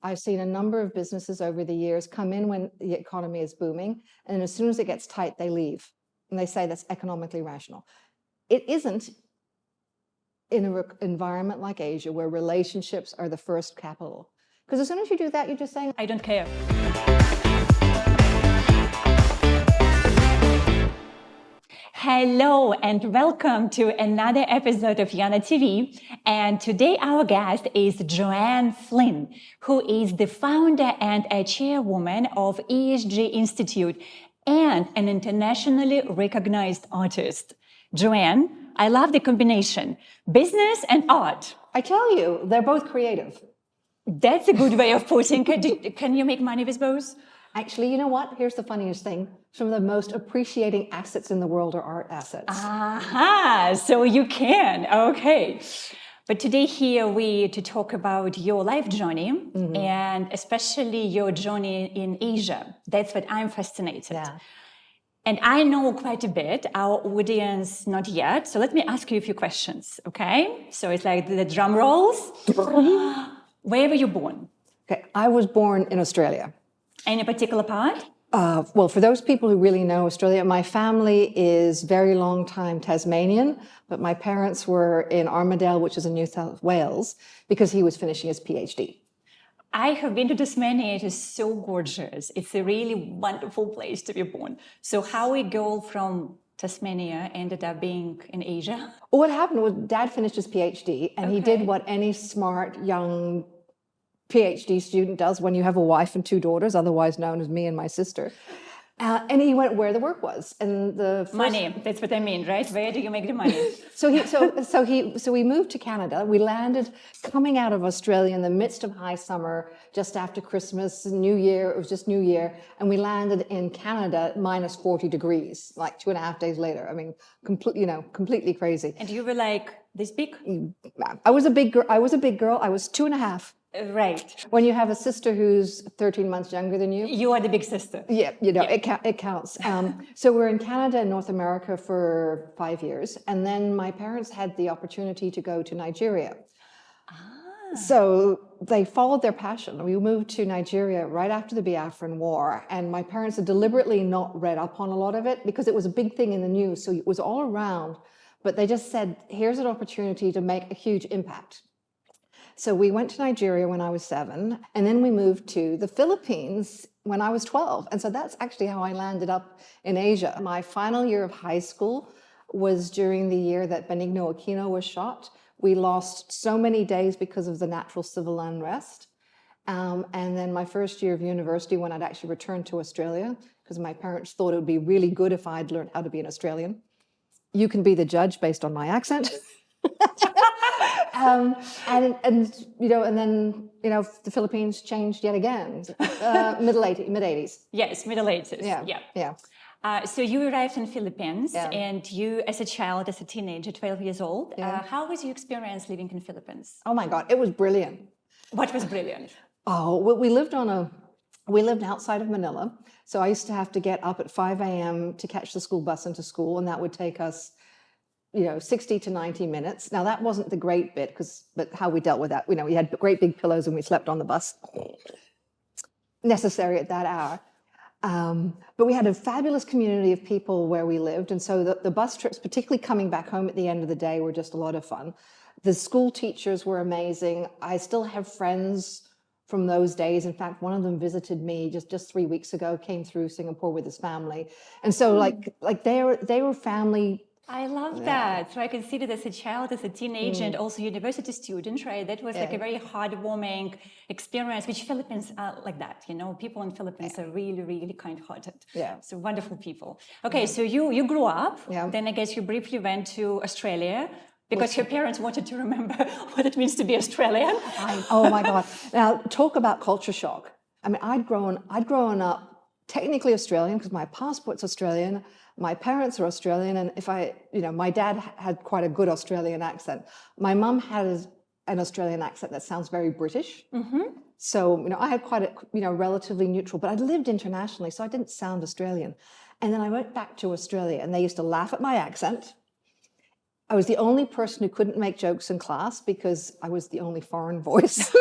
I've seen a number of businesses over the years come in when the economy is booming, and as soon as it gets tight, they leave. And they say that's economically rational. It isn't in an environment like Asia, where relationships are the first capital. Because as soon as you do that, you're just saying, I don't care. Hello and welcome to another episode of YanaTV. And today our guest is Joanne Flinn, who is the founder and a chairwoman of ESG Institute and an internationally recognized artist. Joanne, I love the combination, business and art. I tell you, they're both creative. That's a good way of putting it. Can you make money with both? Actually, you know what? Here's the funniest thing. Some of the most appreciating assets in the world are art assets. Aha, so you can. Okay. But today here we to talk about your life journey and especially your journey in Asia. That's what I'm fascinated. Yeah. And I know quite a bit, our audience not yet. So let me ask you a few questions, okay? So it's like the drum rolls. Where were you born? Okay, I was born in Australia. Any particular part? Well, for those people who really know Australia, my family is very long time Tasmanian, but my parents were in Armidale, which is in New South Wales, because he was finishing his PhD. I have been to Tasmania. It is so gorgeous. It's a really wonderful place to be born. So how a girl from Tasmania ended up being in Asia? What happened was Dad finished his PhD, and he did what any smart young PhD student does when you have a wife and two daughters, otherwise known as me and my sister. And he went where the work was, and the first... Money. That's what I mean, right? Where do you make the money? So we moved to Canada. We landed coming out of Australia in the midst of high summer, just after Christmas, New Year. It was just New Year, and we landed in Canada minus 40 degrees, like 2.5 days later. I mean, completely crazy. And you were like this big? I was a big girl. I was 2.5. Right. When you have a sister who's 13 months younger than you. You are the big sister. Yeah, it counts. So we're in Canada and North America for 5 years. And then my parents had the opportunity to go to Nigeria. So they followed their passion. We moved to Nigeria right after the Biafran War. And my parents had deliberately not read up on a lot of it because it was a big thing in the news. So it was all around. But they just said, here's an opportunity to make a huge impact. So we went to Nigeria when I was 7, and then we moved to the Philippines when I was 12. And so that's actually how I landed up in Asia. My final year of high school was during the year that Benigno Aquino was shot. We lost so many days because of the natural civil unrest. And then my first year of university, when I'd actually returned to Australia, because my parents thought it would be really good if I'd learned how to be an Australian. You can be the judge based on my accent. And then the Philippines changed yet again, mid-80s. Yes, middle 80s. Yeah. So you arrived in Philippines, and you, as a child, as a teenager, 12 years old. How was your experience living in Philippines? Oh my God, it was brilliant. What was brilliant? Oh, well, we lived outside of Manila, so I used to have to get up at 5 a.m. to catch the school bus into school, and that would take us 60 to 90 minutes. Now, that wasn't the great bit, but how we dealt with that, we had great big pillows and we slept on the bus, necessary at that hour. But we had a fabulous community of people where we lived. And so the bus trips, particularly coming back home at the end of the day, were just a lot of fun. The school teachers were amazing. I still have friends from those days. In fact, one of them visited me just 3 weeks ago, came through Singapore with his family. And so like they were family. I love that. So I considered as a child, as a teenager, and also university student, right? That was like a very heartwarming experience, which Philippines are like that, people in Philippines are really, really kind-hearted. Yeah. So wonderful people. Okay, so you grew up, Yeah. Then I guess you briefly went to Australia because your parents wanted to remember what it means to be Australian. Oh my God. Now, talk about culture shock. I mean, I'd grown up technically Australian because my passport's Australian. My parents are Australian, and my dad had quite a good Australian accent. My mum had an Australian accent that sounds very British. So, I had quite a, relatively neutral, but I'd lived internationally, so I didn't sound Australian. And then I went back to Australia, and they used to laugh at my accent. I was the only person who couldn't make jokes in class because I was the only foreign voice.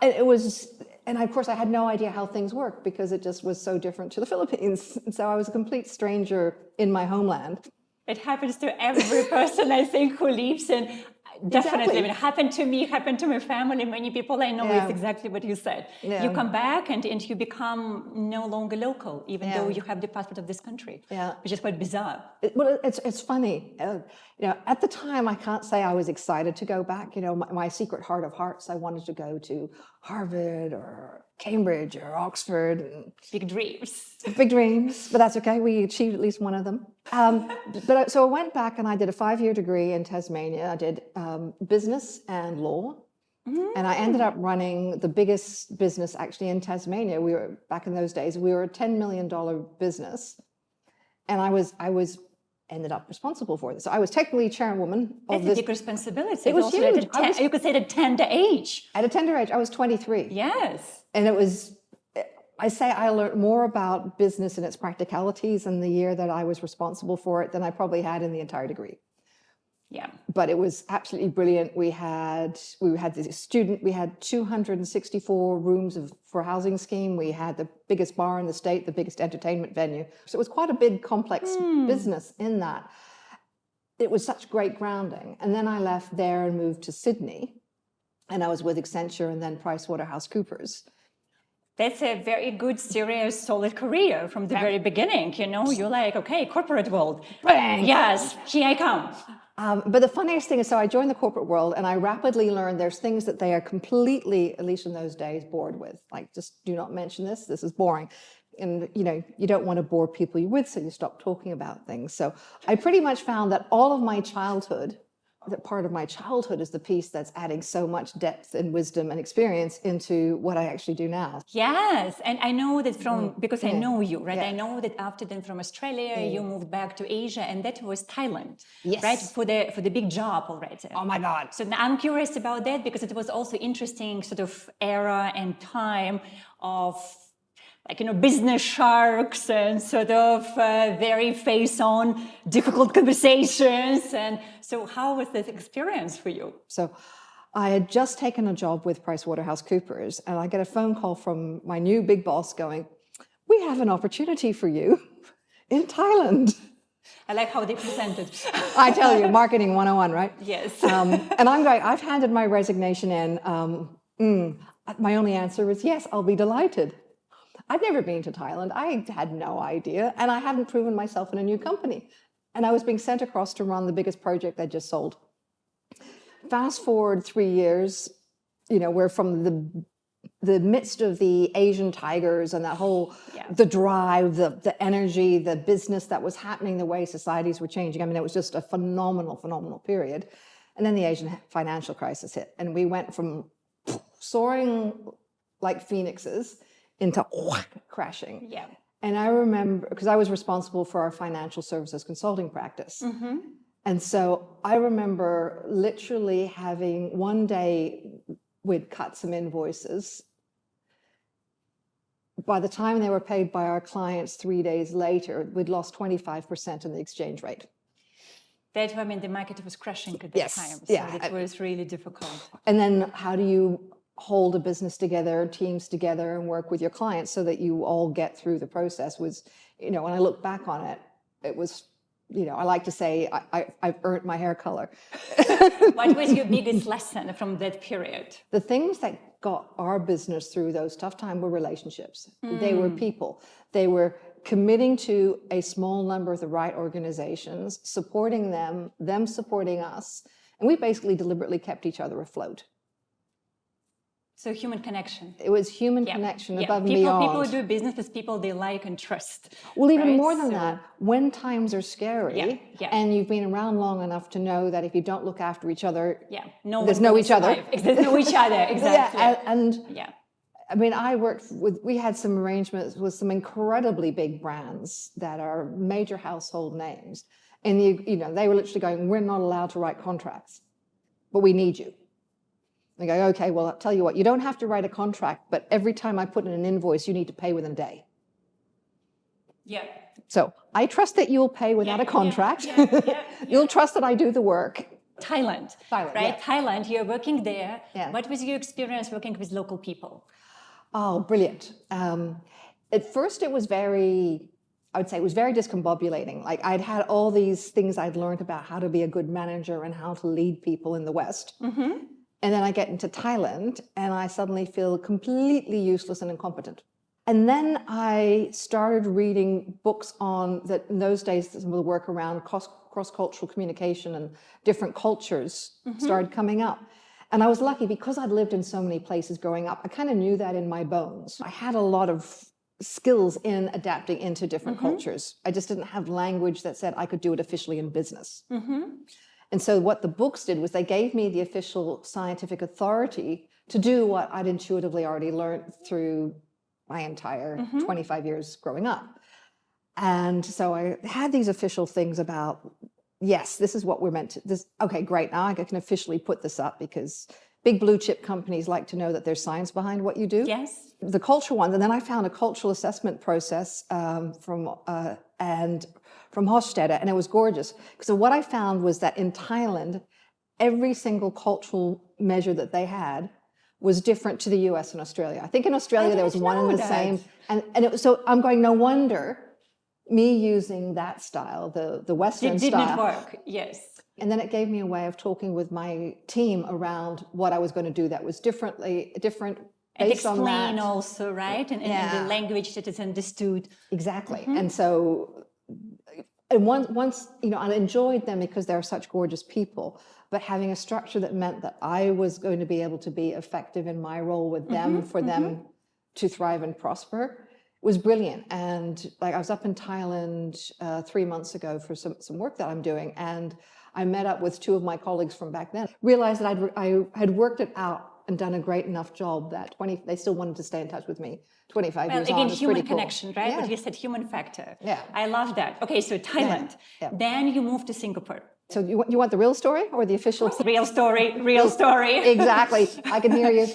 It was, and of course I had no idea how things work because it just was so different to the Philippines. So I was a complete stranger in my homeland. It happens to every person, I think, who lives in. Definitely. Exactly. It happened to me, happened to my family, many people I know. Yeah. It's exactly what you said. Yeah. You come back and you become no longer local, even Yeah. though you have the passport of this country, Yeah. which is quite bizarre. Well, it's funny. At the time, I can't say I was excited to go back. My secret heart of hearts, I wanted to go to Harvard or Cambridge or Oxford. Big dreams. Big dreams, but that's okay. We achieved at least one of them. So I went back and I did a 5-year degree in Tasmania. I did business and law. And I ended up running the biggest business actually in Tasmania. We were, back in those days, we were a $10 million business. And I ended up responsible for this. So I was technically chairwoman of It's this. a big responsibility. It was also huge. you could say at a tender age. At a tender age, I was 23. Yes. And it was, I say I learned more about business and its practicalities in the year that I was responsible for it than I probably had in the entire degree. Yeah. But it was absolutely brilliant. We had this we had 264 rooms for housing scheme. We had the biggest bar in the state, the biggest entertainment venue. So it was quite a big, complex business in that. It was such great grounding. And then I left there and moved to Sydney. And I was with Accenture and then PricewaterhouseCoopers. That's a very good, serious, solid career from the very beginning. You're like, okay, corporate world. Bang! Yes, here I come. But the funniest thing is, so I joined the corporate world and I rapidly learned there's things that they are completely, at least in those days, bored with. Like, just do not mention this. This is boring. And, you don't want to bore people you're with, so you stop talking about things. So I pretty much found that all of my childhood, that part of my childhood is the piece that's adding so much depth and wisdom and experience into what I actually do now. Yes, and I know that because I know you, right? Yeah. I know that after then from Australia, you moved back to Asia, and that was Thailand, Yes. right? For the big job already. Oh my God. So now I'm curious about that because it was also interesting sort of era and time of business sharks and sort of very face-on difficult conversations. And so how was this experience for you? So I had just taken a job with PricewaterhouseCoopers and I get a phone call from my new big boss going, "We have an opportunity for you in Thailand." I like how they presented. I tell you, marketing 101, right? Yes. And I'm going, I've handed my resignation in. My only answer was, yes, I'll be delighted. I'd never been to Thailand. I had no idea. And I hadn't proven myself in a new company. And I was being sent across to run the biggest project I just sold. Fast forward 3 years, we're from the midst of the Asian tigers and that whole, the drive, the energy, the business that was happening, the way societies were changing. I mean, it was just a phenomenal period. And then the Asian financial crisis hit. And we went from soaring like phoenixes into crashing. Yeah. And I remember, because I was responsible for our financial services consulting practice. Mm-hmm. And so I remember literally having one day, we'd cut some invoices. By the time they were paid by our clients 3 days later, we'd lost 25% in the exchange rate. That, the market was crashing at that time. So it was really difficult. And then how do you hold a business together, teams together, and work with your clients so that you all get through the process? Was, when I look back on it, it was, I like to say I've earned my hair color. What was your biggest lesson from that period? The things that got our business through those tough times were relationships. They were people. They were committing to a small number of the right organizations, supporting them supporting us. And we basically deliberately kept each other afloat. So human connection. It was human connection above and beyond. People do business with people they like and trust. Well, even more than that, when times are scary and you've been around long enough to know that if you don't look after each other, there's no each other. There's no each other, exactly. I worked we had some arrangements with some incredibly big brands that are major household names. And they were literally going, "We're not allowed to write contracts, but we need you." They go, "Okay, well, I'll tell you what, you don't have to write a contract, but every time I put in an invoice, you need to pay within a day." Yeah. So I trust that you'll pay without a contract. You'll trust that I do the work. Thailand, Thailand, right? yeah. Thailand, you're working there. Yeah. What was your experience working with local people? Oh, brilliant. At first, it was I would say it was very discombobulating. Like I'd had all these things I'd learned about how to be a good manager and how to lead people in the West. Mm-hmm. And then I get into Thailand and I suddenly feel completely useless and incompetent. And then I started reading books on that in those days, some of the work around cross-cultural communication and different cultures started coming up. And I was lucky because I'd lived in so many places growing up. I kind of knew that in my bones. I had a lot of skills in adapting into different cultures. I just didn't have language that said I could do it officially in business. And so what the books did was they gave me the official scientific authority to do what I'd intuitively already learned through my entire 25 years growing up. And so I had these official things about, yes, this is what we're meant to, okay, great, now I can officially put this up because big blue chip companies like to know that there's science behind what you do. Yes. The cultural one, and then I found a cultural assessment process from Hofstede, and it was gorgeous. So what I found was that in Thailand, every single cultural measure that they had was different to the US and Australia. I think in Australia there was one and the same. And it was, so I'm going, no wonder me using that style, the Western style. It didn't work, yes. And then it gave me a way of talking with my team around what I was going to do that was different based on that. And explain also, right? And the language that is understood. Exactly. And so, and once, I enjoyed them because they're such gorgeous people, but having a structure that meant that I was going to be able to be effective in my role with them, for them to thrive and prosper, was brilliant. And like I was up in Thailand 3 months ago for some work that I'm doing, and I met up with 2 of my colleagues from back then, realized that I had worked it out and done a great enough job that they still wanted to stay in touch with me 25 years on. Again, It's human pretty cool. connection, right? Yeah. What you said, human factor. Yeah. I love that. Okay, so Thailand. Yeah. Then you moved to Singapore. So you want the real story or the official? Real story, real story. Exactly. I can hear you.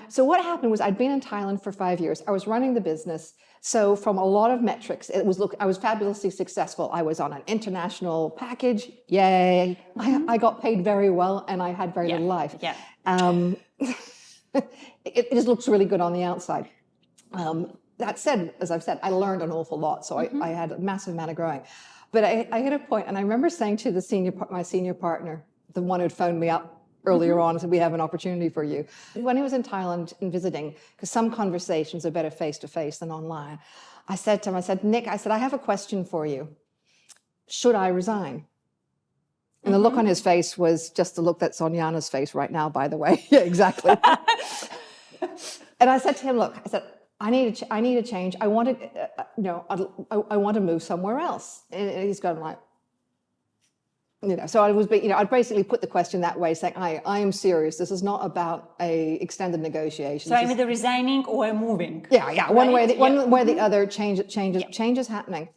So what happened was I'd been in Thailand for 5 years. I was running the business. So from a lot of metrics, I was fabulously successful. I was on an international package. Yay. I got paid very well and I had very little life. Yeah. It just looks really good on the outside. That said, as I've said, I learned an awful lot. So I had a massive amount of growing. But I hit a point, and I remember saying to my senior partner, the one who'd phoned me up earlier on, said, we have an opportunity for you. When he was in Thailand and visiting, because some conversations are better face-to-face than online, I said to him, Nick, I have a question for you. Should I resign? And the look on his face was just the look that's on Yana's face right now, by the way. Yeah, exactly. And I said to him, look, I need a change. I want to, I want to move somewhere else. And he's going like, so I'd basically put the question that way, saying, I am serious. This is not about a extended negotiation. So I'm either resigning or moving. Yeah. Right? One way or the other, change is happening.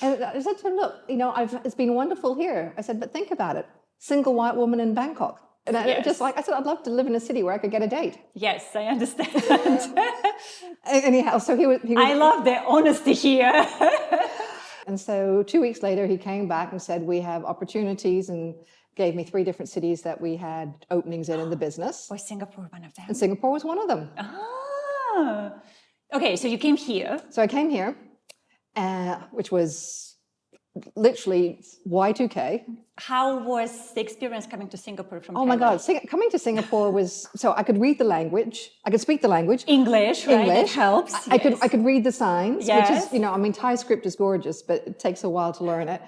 And I said to him, look, it's been wonderful here. I said, but think about it. Single white woman in Bangkok. And I said, I'd love to live in a city where I could get a date. Yes, I understand. Anyhow, so he was. I love the honesty here. And so 2 weeks later, he came back and said, we have opportunities, and gave me 3 different cities that we had openings in the business. Was Singapore one of them? And Singapore was one of them. Ah. Okay, so you came here. So I came here, which was literally Y2K. How was the experience coming to Singapore from Oh my God, coming to Singapore was, so I could read the language, I could speak the language. English, right? It helps. I could read the signs, Yes. which is, Thai script is gorgeous, but it takes a while to learn it.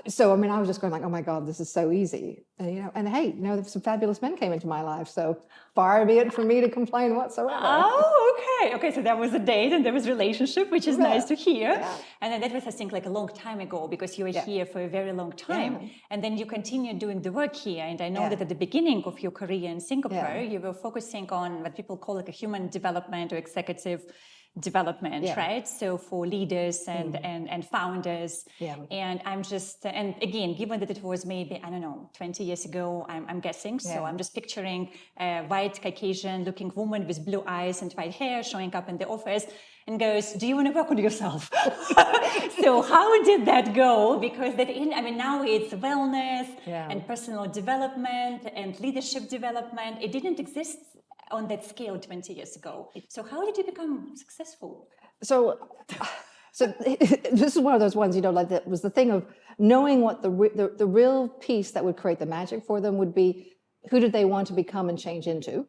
So, I was just going like, oh my God, this is so easy. And hey, some fabulous men came into my life. So far be it from me to complain whatsoever. Oh, okay. Okay, so there was a date and there was a relationship, which is nice to hear. Yeah. And then that was, I think, like a long time ago, because you were here for a very long time. Yeah. And then you continued doing the work here. And I know that at the beginning of your career in Singapore, you were focusing on what people call like a human development or executive development, Yeah. right? So for leaders and founders. Yeah. And I'm just, and again, given that it was maybe, I don't know, 20 years ago, I'm guessing. So Yeah. I'm just picturing a white Caucasian looking woman with blue eyes and white hair showing up in the office and goes, do you want to work on yourself? So how did that go? Because now it's wellness and personal development and leadership development. It didn't exist on that scale 20 years ago. So how did you become successful? So this is one of those ones, like that was the thing of knowing what the real piece that would create the magic for them would be, who did they want to become and change into?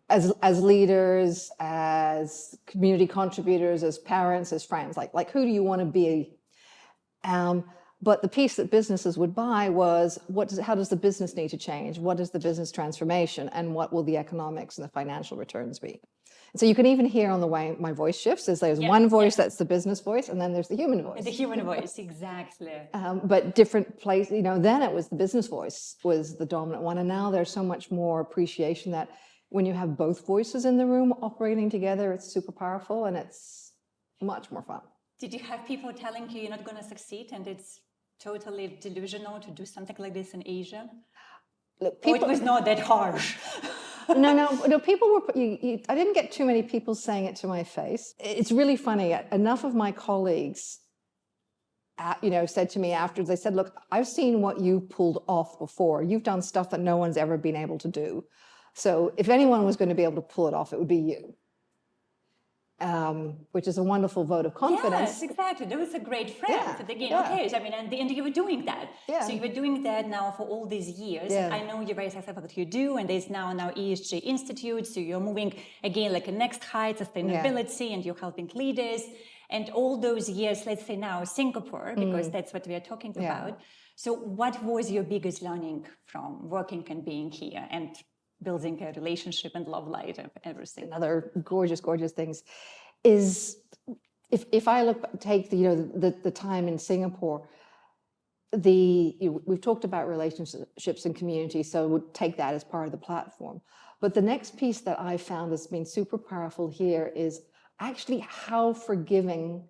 As leaders, as community contributors, as parents, as friends, like who do you want to be? But the piece that businesses would buy was, how does the business need to change? What is the business transformation? And what will the economics and the financial returns be? So you can even hear on the way my voice shifts, there's one voice that's the business voice, and then there's the human voice. The human voice, exactly. But different place, then it was the business voice was the dominant one, and now there's so much more appreciation that when you have both voices in the room operating together, it's super powerful and it's much more fun. Did you have people telling you you're not going to succeed and it's totally delusional to do something like this in Asia? Look, or it was not that harsh? No, people were, I didn't get too many people saying it to my face. It's really funny. Enough of my colleagues, said to me after, they said, look, I've seen what you pulled off before. You've done stuff that no one's ever been able to do. So if anyone was going to be able to pull it off, it would be you. Which is a wonderful vote of confidence. Yes, exactly. That was a great friend. Okay, and you were doing that. Yeah. So you were doing that now for all these years. Yeah. I know you're very successful at what you do, and there's now ESG Institute. So you're moving again like a next height, sustainability, and you're helping leaders. And all those years, let's say now Singapore, because that's what we are talking about. So what was your biggest learning from working and being here and building a relationship and love life and everything? Another gorgeous, gorgeous things is if I take the time in Singapore, we've talked about relationships and community, so we'll take that as part of the platform. But the next piece that I found has been super powerful here is actually how forgiving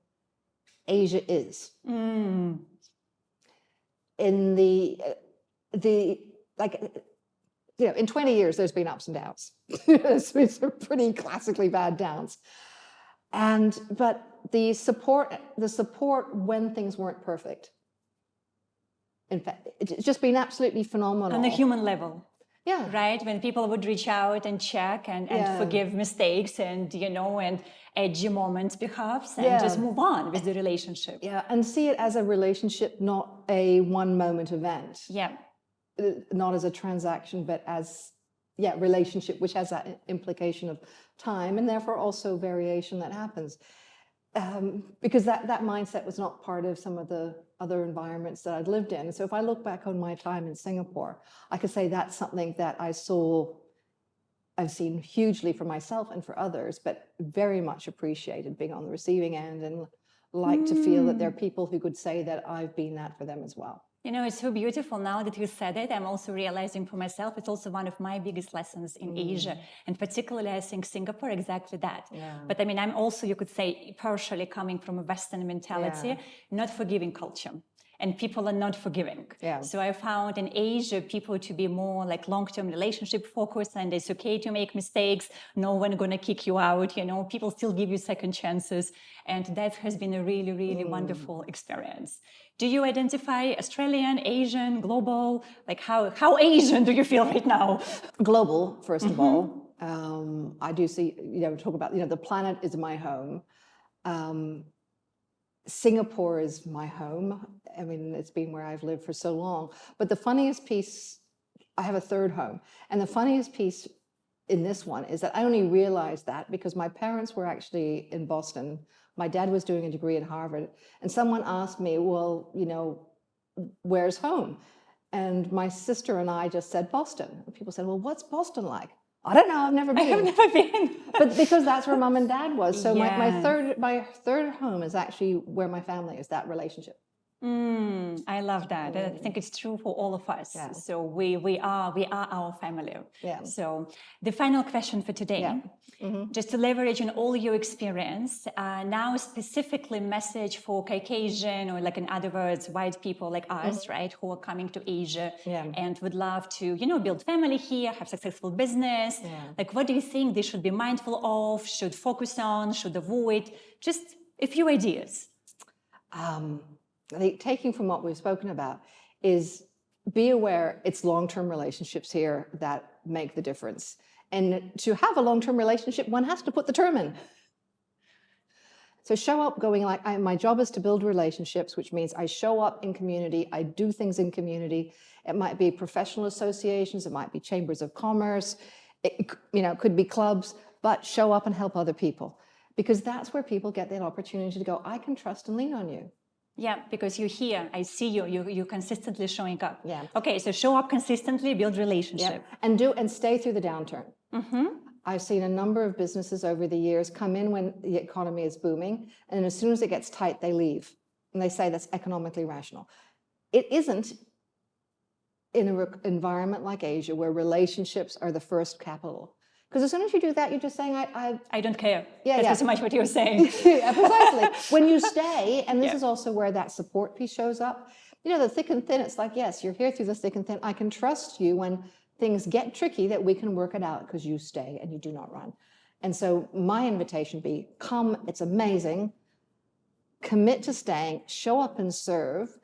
Asia is. In in 20 years, there's been ups and downs. It's been some pretty classically bad downs. But the support when things weren't perfect, in fact, it's just been absolutely phenomenal. On a human level. Yeah. Right? When people would reach out and check and forgive mistakes and edgy moments perhaps and just move on with the relationship. Yeah, and see it as a relationship, not a one moment event. Yeah. Not as a transaction, but as relationship, which has that implication of time and therefore also variation that happens. Because that mindset was not part of some of the other environments that I'd lived in. So if I look back on my time in Singapore, I could say that's something that I've seen hugely for myself and for others, but very much appreciated being on the receiving end and like to feel that there are people who could say that I've been that for them as well. It's so beautiful now that you said it. I'm also realizing for myself, it's also one of my biggest lessons in Asia. And particularly, I think Singapore, exactly that. Yeah. But I'm also, you could say, partially coming from a Western mentality, not forgiving culture. And people are not forgiving. Yeah. So I found in Asia, people to be more like long-term relationship focused, and it's okay to make mistakes. No one gonna kick you out. People still give you second chances. And that has been a really, really wonderful experience. Do you identify Australian, Asian, global? Like how Asian do you feel right now? Global, first of all. I do see, talk about, the planet is my home. Singapore is my home. It's been where I've lived for so long. But the funniest piece, I have a third home. And the funniest piece in this one is that I only realized that because my parents were actually in Boston. My dad was doing a degree at Harvard. And someone asked me, well, where's home? And my sister and I just said Boston. And people said, well, what's Boston like? I don't know, I've never been. I've never been. But because that's where mom and dad was. So my third home is actually where my family is, that relationship. I love that. I think it's true for all of us. Yeah. So we are our family. Yeah. So the final question for today, just to leverage on all your experience, now specifically message for Caucasian, or like in other words, white people like us, right, who are coming to Asia and would love to, build family here, have successful business. Like, what do you think they should be mindful of, should focus on, should avoid? Just a few ideas. I think taking from what we've spoken about is be aware it's long-term relationships here that make the difference. And to have a long-term relationship, one has to put the term in. So show up going like, my job is to build relationships, which means I show up in community, I do things in community. It might be professional associations, it might be chambers of commerce, it could be clubs, but show up and help other people. Because that's where people get that opportunity to go, I can trust and lean on you. Yeah, because you're here, I see you, you're consistently showing up. Yeah. Okay, so show up consistently, build relationship. Yeah. And stay through the downturn. I've seen a number of businesses over the years come in when the economy is booming, and as soon as it gets tight, they leave. And they say that's economically rational. It isn't in an environment like Asia where relationships are the first capital. Because as soon as you do that, you're just saying, I don't care. Yeah, That's so much what you're saying. Yeah, precisely. When you stay, and this is also where that support piece shows up, the thick and thin, it's like, yes, you're here through the thick and thin. I can trust you when things get tricky that we can work it out because you stay and you do not run. And so my invitation would be, come, it's amazing, commit to staying, show up and serve,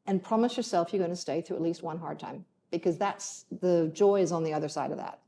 and promise yourself you're going to stay through at least one hard time, because that's the joy is on the other side of that.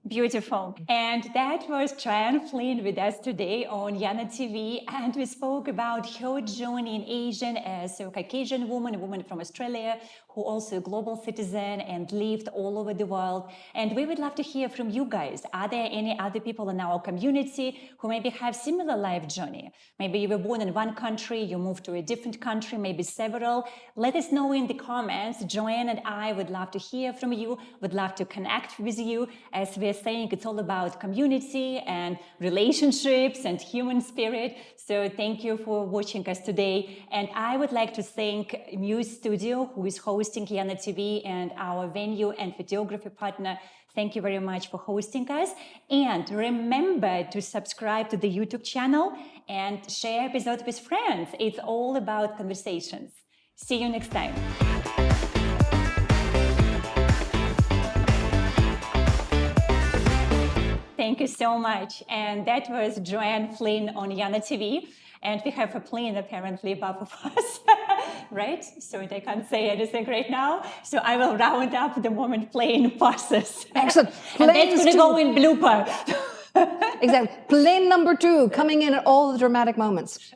Beautiful. And that was Joanne Flinn with us today on YanaTV. And we spoke about her journey in Asia as a Caucasian woman, a woman from Australia, who also a global citizen and lived all over the world. And we would love to hear from you guys. Are there any other people in our community who maybe have similar life journey? Maybe you were born in one country, you moved to a different country, maybe several. Let us know in the comments. Joanne and I would love to hear from you, would love to connect with you. As we're saying, it's all about community and relationships and human spirit. So thank you for watching us today. And I would like to thank Muse Studio, who is hosting YanaTV, and our venue and photography partner. Thank you very much for hosting us. And remember to subscribe to the YouTube channel and share episodes with friends. It's all about conversations. See you next time. Thank you so much. And that was Joanne Flinn on YanaTV. And we have a plane apparently above of us, right? So I can't say anything right now. So I will round up the moment plane passes. Excellent. And that's going to go in blooper. Exactly. Plane number 2 coming in at all the dramatic moments.